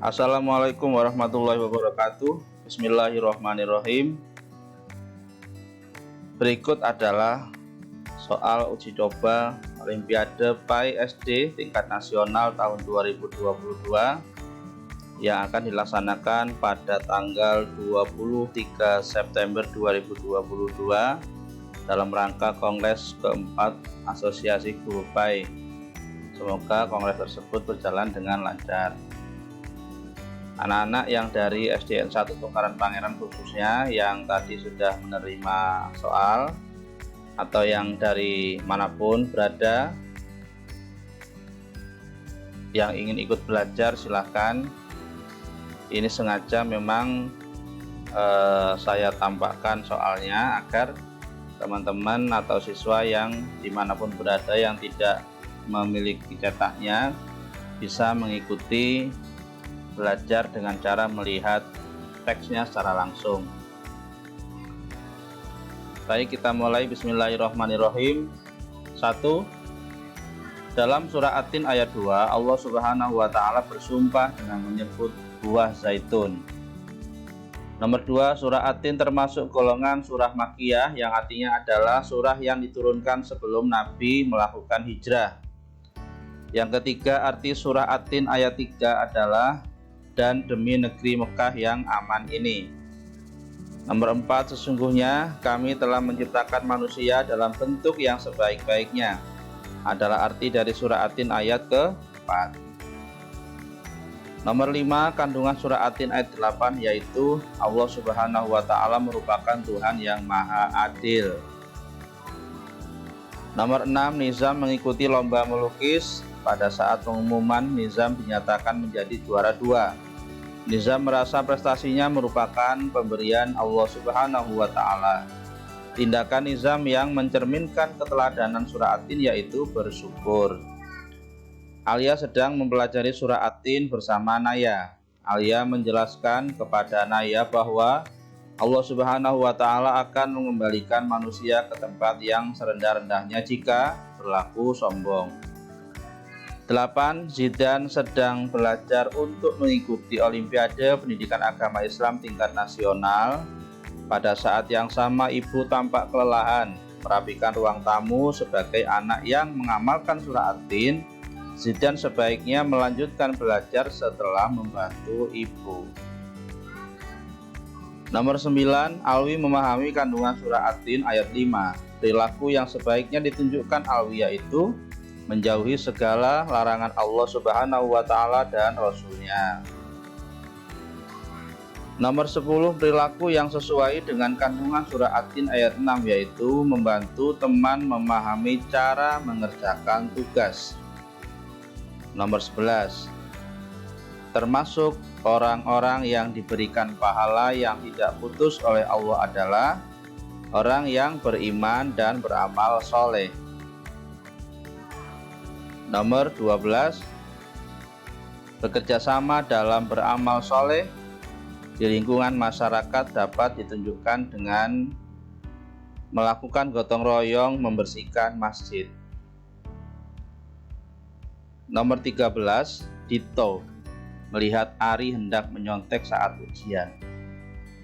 Assalamualaikum warahmatullahi wabarakatuh. Bismillahirrahmanirrahim. Berikut adalah soal uji coba Olimpiade PAI SD tingkat nasional tahun 2022 yang akan dilaksanakan pada tanggal 23 September 2022 dalam rangka Kongres keempat Asosiasi Guru PAI. Semoga kongres tersebut berjalan dengan lancar. Anak-anak yang dari SDN 1 Tungkaran Pangeran khususnya yang tadi sudah menerima soal atau yang dari manapun berada yang ingin ikut belajar silahkan. Ini sengaja memang saya tampakkan soalnya agar teman-teman atau siswa yang dimanapun berada yang tidak memiliki cetaknya bisa mengikuti belajar dengan cara melihat teksnya secara langsung. Baik, kita mulai. Bismillahirrahmanirrahim. 1. Dalam surah At-Tin ayat 2, Allah Subhanahu wa taala bersumpah dengan menyebut buah zaitun. Nomor 2, surah At-Tin termasuk golongan surah Makkiyah yang artinya adalah surah yang diturunkan sebelum Nabi melakukan hijrah. Yang ketiga, arti surah At-Tin ayat 3 adalah dan demi negeri Mekah yang aman ini. Nomor 4, sesungguhnya kami telah menciptakan manusia dalam bentuk yang sebaik-baiknya adalah arti dari surah At-Tin ayat ke-4. Nomor 5, kandungan surah At-Tin ayat 8 yaitu Allah Subhanahu wa taala merupakan Tuhan yang Maha Adil. Nomor 6, Nizam mengikuti lomba melukis. Pada saat pengumuman, Nizam dinyatakan menjadi juara 2. Nizam merasa prestasinya merupakan pemberian Allah Subhanahu wa taala. Tindakan Nizam yang mencerminkan keteladanan surah At-Tin yaitu bersyukur. Alia sedang mempelajari surah At-Tin bersama Naya. Alia menjelaskan kepada Naya bahwa Allah Subhanahu wa taala akan mengembalikan manusia ke tempat yang serendah-rendahnya jika berlaku sombong. 8. Zidan sedang belajar untuk mengikuti Olimpiade Pendidikan Agama Islam tingkat nasional. Pada saat yang sama, ibu tampak kelelahan merapikan ruang tamu. Sebagai anak yang mengamalkan surah At-Tin, Zidan sebaiknya melanjutkan belajar setelah membantu ibu. Nomor 9, Alwi memahami kandungan surah At-Tin ayat 5. Perilaku yang sebaiknya ditunjukkan Alwi yaitu menjauhi segala larangan Allah Subhanahu wa taala dan Rasul-Nya. Nomor 10, perilaku yang sesuai dengan kandungan surah At-Tin ayat 6 yaitu membantu teman memahami cara mengerjakan tugas. Nomor 11, termasuk orang-orang yang diberikan pahala yang tidak putus oleh Allah adalah orang yang beriman dan beramal soleh. Nomor 12, bekerjasama dalam beramal soleh di lingkungan masyarakat dapat ditunjukkan dengan melakukan gotong royong membersihkan masjid. Nomor 13, Dito melihat Ari hendak menyontek saat ujian.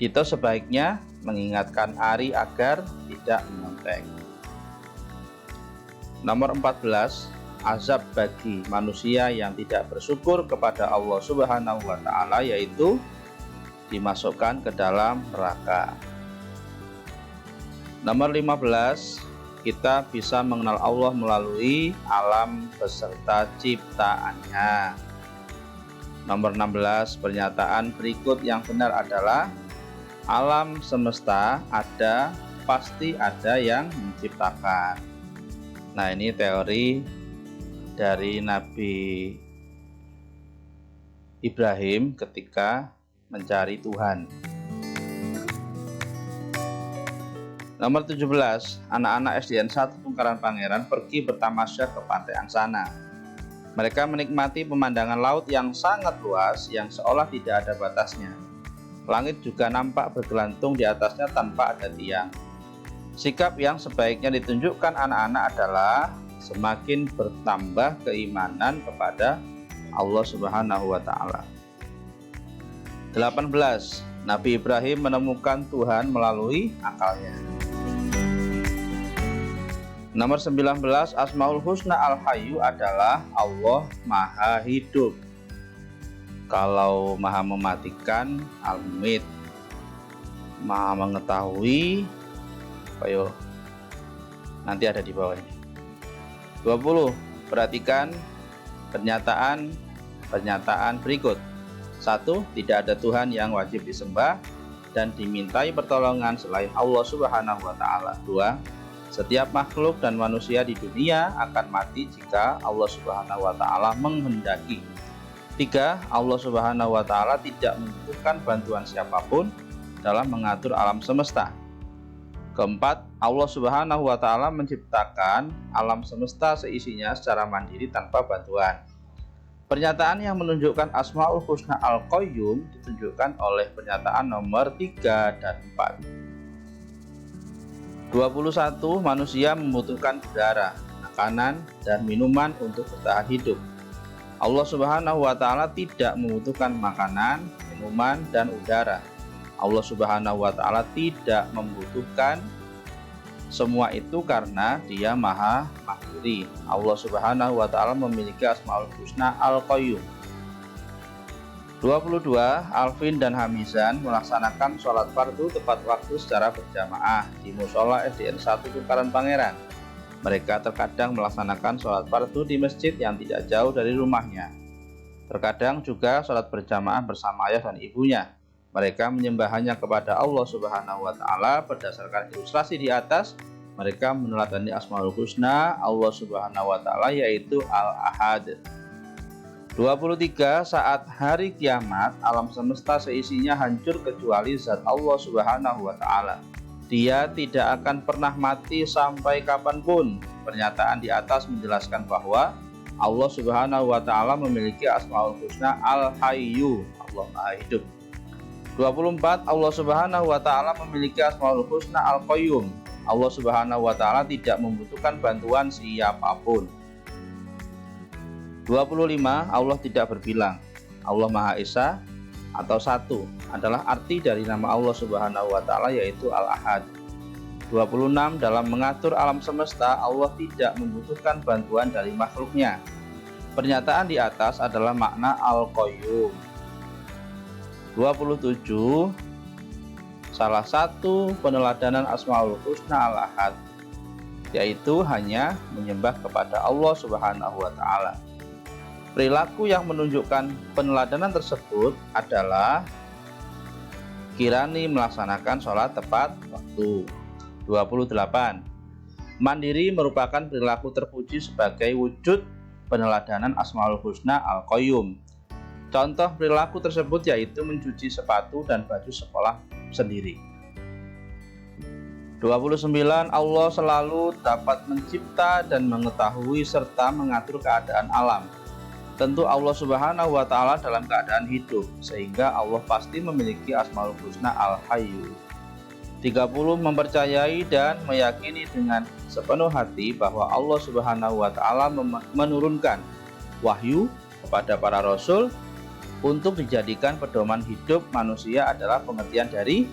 Dito sebaiknya mengingatkan Ari agar tidak menyontek. Nomor 14, azab bagi manusia yang tidak bersyukur kepada Allah Subhanahu wa taala yaitu dimasukkan ke dalam neraka. Nomor 15, kita bisa mengenal Allah melalui alam beserta ciptaannya. Nomor 16, pernyataan berikut yang benar adalah alam semesta ada, pasti ada yang menciptakan. Nah, ini teori dari Nabi Ibrahim ketika mencari Tuhan. Nomor 17, anak-anak SDN 1 Tungkaran Pangeran pergi bertamasya ke pantai Angsana. Mereka menikmati pemandangan laut yang sangat luas yang seolah tidak ada batasnya. Langit juga nampak bergelantung di atasnya tanpa ada tiang. Sikap yang sebaiknya ditunjukkan anak-anak adalah semakin bertambah keimanan kepada Allah Subhanahu wa taala. 18. Nabi Ibrahim menemukan Tuhan melalui akalnya. Nomor 19, Asmaul Husna Al-Hayyu adalah Allah Maha Hidup. Kalau Maha Mematikan, Al-Mumit. Maha Mengetahui, ayo nanti ada di bawah ini. 20. Perhatikan pernyataan berikut. 1. Tidak ada Tuhan yang wajib disembah dan dimintai pertolongan selain Allah Subhanahu wa Ta'ala. 2. Setiap makhluk dan manusia di dunia akan mati jika Allah Subhanahu wa Ta'ala menghendaki. 3. Allah Subhanahu wa Ta'ala tidak membutuhkan bantuan siapapun dalam mengatur alam semesta. 4. Allah Subhanahu wa Ta'ala menciptakan alam semesta seisinya secara mandiri tanpa bantuan. Pernyataan yang menunjukkan Asmaul Husna Al-Qayyum ditunjukkan oleh pernyataan nomor 3 dan 4. 21. Manusia membutuhkan udara, makanan, dan minuman untuk bertahan hidup. Allah Subhanahu wa Ta'ala tidak membutuhkan makanan, minuman, dan udara. Allah Subhanahu wa Ta'ala tidak membutuhkan semua itu karena Dia Maha Mandiri. Allah Subhanahu wa Ta'ala memiliki Asmaul Husna Al-Qayyum. 22. Alvin dan Hamizan melaksanakan sholat fardu tepat waktu secara berjamaah di Musola SDN 1 Tukaran Pangeran. Mereka terkadang melaksanakan sholat fardu di masjid yang tidak jauh dari rumahnya. Terkadang juga sholat berjamaah bersama ayah dan ibunya. Mereka menyembah hanya kepada Allah Subhanahu wa Ta'ala. Berdasarkan ilustrasi di atas, mereka meneladani Asmaul Husna Allah Subhanahu wa Ta'ala, yaitu Al-Ahad. 23. Saat hari kiamat, alam semesta seisinya hancur kecuali zat Allah Subhanahu wa Ta'ala. Dia tidak akan pernah mati sampai kapanpun. Pernyataan di atas menjelaskan bahwa Allah Subhanahu wa Ta'ala memiliki Asmaul Husna Al-Hayyu, Allah Maha Hidup. 24. Allah Subhanahu wa Ta'ala memiliki Asmaul Husna Al-Qayyum. Allah Subhanahu wa Ta'ala tidak membutuhkan bantuan siapapun. 25. Allah tidak berbilang. Allah Maha Esa atau satu adalah arti dari nama Allah Subhanahu wa Ta'ala, yaitu Al-Ahad. 26. Dalam mengatur alam semesta, Allah tidak membutuhkan bantuan dari makhluknya. Pernyataan di atas adalah makna Al-Qayyum. 27. Salah satu peneladanan Asmaul Husna Al-Ahad, yaitu hanya menyembah kepada Allah Subhanahu wa Ta'ala. Perilaku yang menunjukkan peneladanan tersebut adalah kirani melaksanakan sholat tepat waktu. 28. Mandiri merupakan perilaku terpuji sebagai wujud peneladanan Asmaul Husna Al-Qayyum. Contoh perilaku tersebut yaitu mencuci sepatu dan baju sekolah sendiri. 29. Allah selalu dapat mencipta dan mengetahui serta mengatur keadaan alam. Tentu Allah Subhanahu wa Ta'ala dalam keadaan hidup, sehingga Allah pasti memiliki Asmaul Husna Al-Hayyu. 30. Mempercayai dan meyakini dengan sepenuh hati bahwa Allah Subhanahu wa Ta'ala menurunkan wahyu kepada para rasul untuk dijadikan pedoman hidup manusia adalah pengertian dari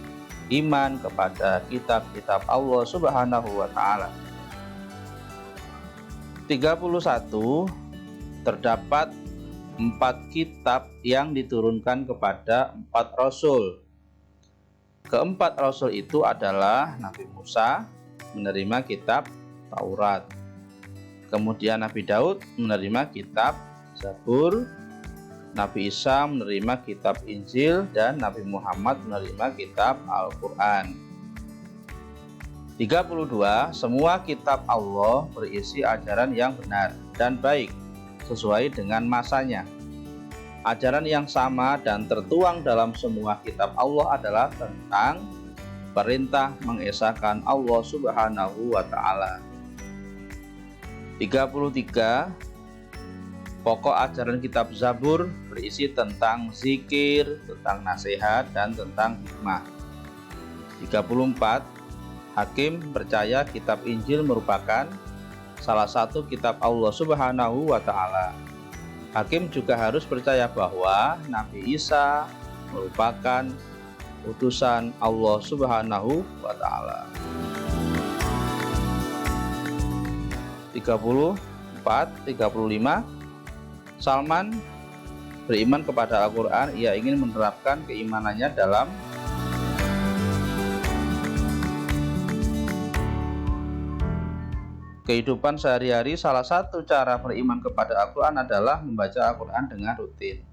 iman kepada kitab-kitab Allah Subhanahu wa Ta'ala. 31. Terdapat 4 kitab yang diturunkan kepada 4 rasul. Keempat rasul itu adalah Nabi Musa menerima kitab Taurat, kemudian Nabi Daud menerima kitab Zabur, Nabi Isa menerima kitab Injil, dan Nabi Muhammad menerima kitab Al-Quran. 32. Semua kitab Allah berisi ajaran yang benar dan baik sesuai dengan masanya. Ajaran yang sama dan tertuang dalam semua kitab Allah adalah tentang perintah mengesahkan Allah Subhanahu wa Ta'ala. 33. Pokok ajaran kitab Zabur berisi tentang zikir, tentang nasihat, dan tentang hikmah. 34. Hakim percaya kitab Injil merupakan salah satu kitab Allah Subhanahu wa Ta'ala. Hakim juga harus percaya bahwa Nabi Isa merupakan utusan Allah Subhanahu wa Ta'ala. 35 Salman beriman kepada Al-Quran. Ia ingin menerapkan keimanannya dalam kehidupan sehari-hari. Salah satu cara beriman kepada Al-Quran adalah membaca Al-Quran dengan rutin.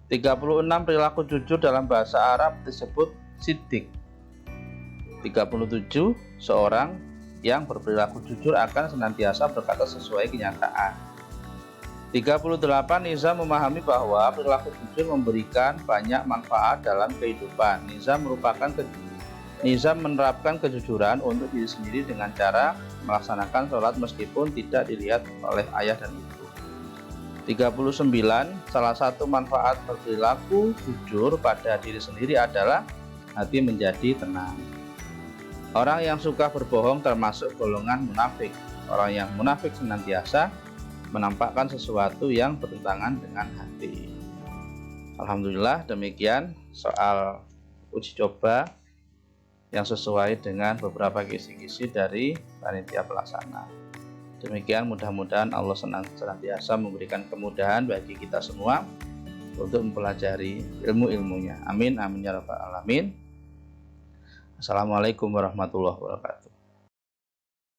36 Perilaku jujur dalam bahasa Arab disebut siddiq. 37 Seorang yang berperilaku jujur akan senantiasa berkata sesuai kenyataan. 38 Nizam memahami bahwa perilaku jujur memberikan banyak manfaat dalam kehidupan. Nizam menerapkan kejujuran untuk diri sendiri dengan cara melaksanakan sholat meskipun tidak dilihat oleh ayah dan ibu. 39 Salah satu manfaat berperilaku jujur pada diri sendiri adalah hati menjadi tenang. Orang yang suka berbohong termasuk golongan munafik. Orang yang munafik senantiasa menampakkan sesuatu yang bertentangan dengan hati. Alhamdulillah, demikian soal uji coba yang sesuai dengan beberapa kisi-kisi dari panitia pelaksana. Demikian, mudah-mudahan Allah senantiasa memberikan kemudahan bagi kita semua untuk mempelajari ilmu-ilmunya. Amin, amin ya rabbal alamin. Assalamualaikum warahmatullahi wabarakatuh.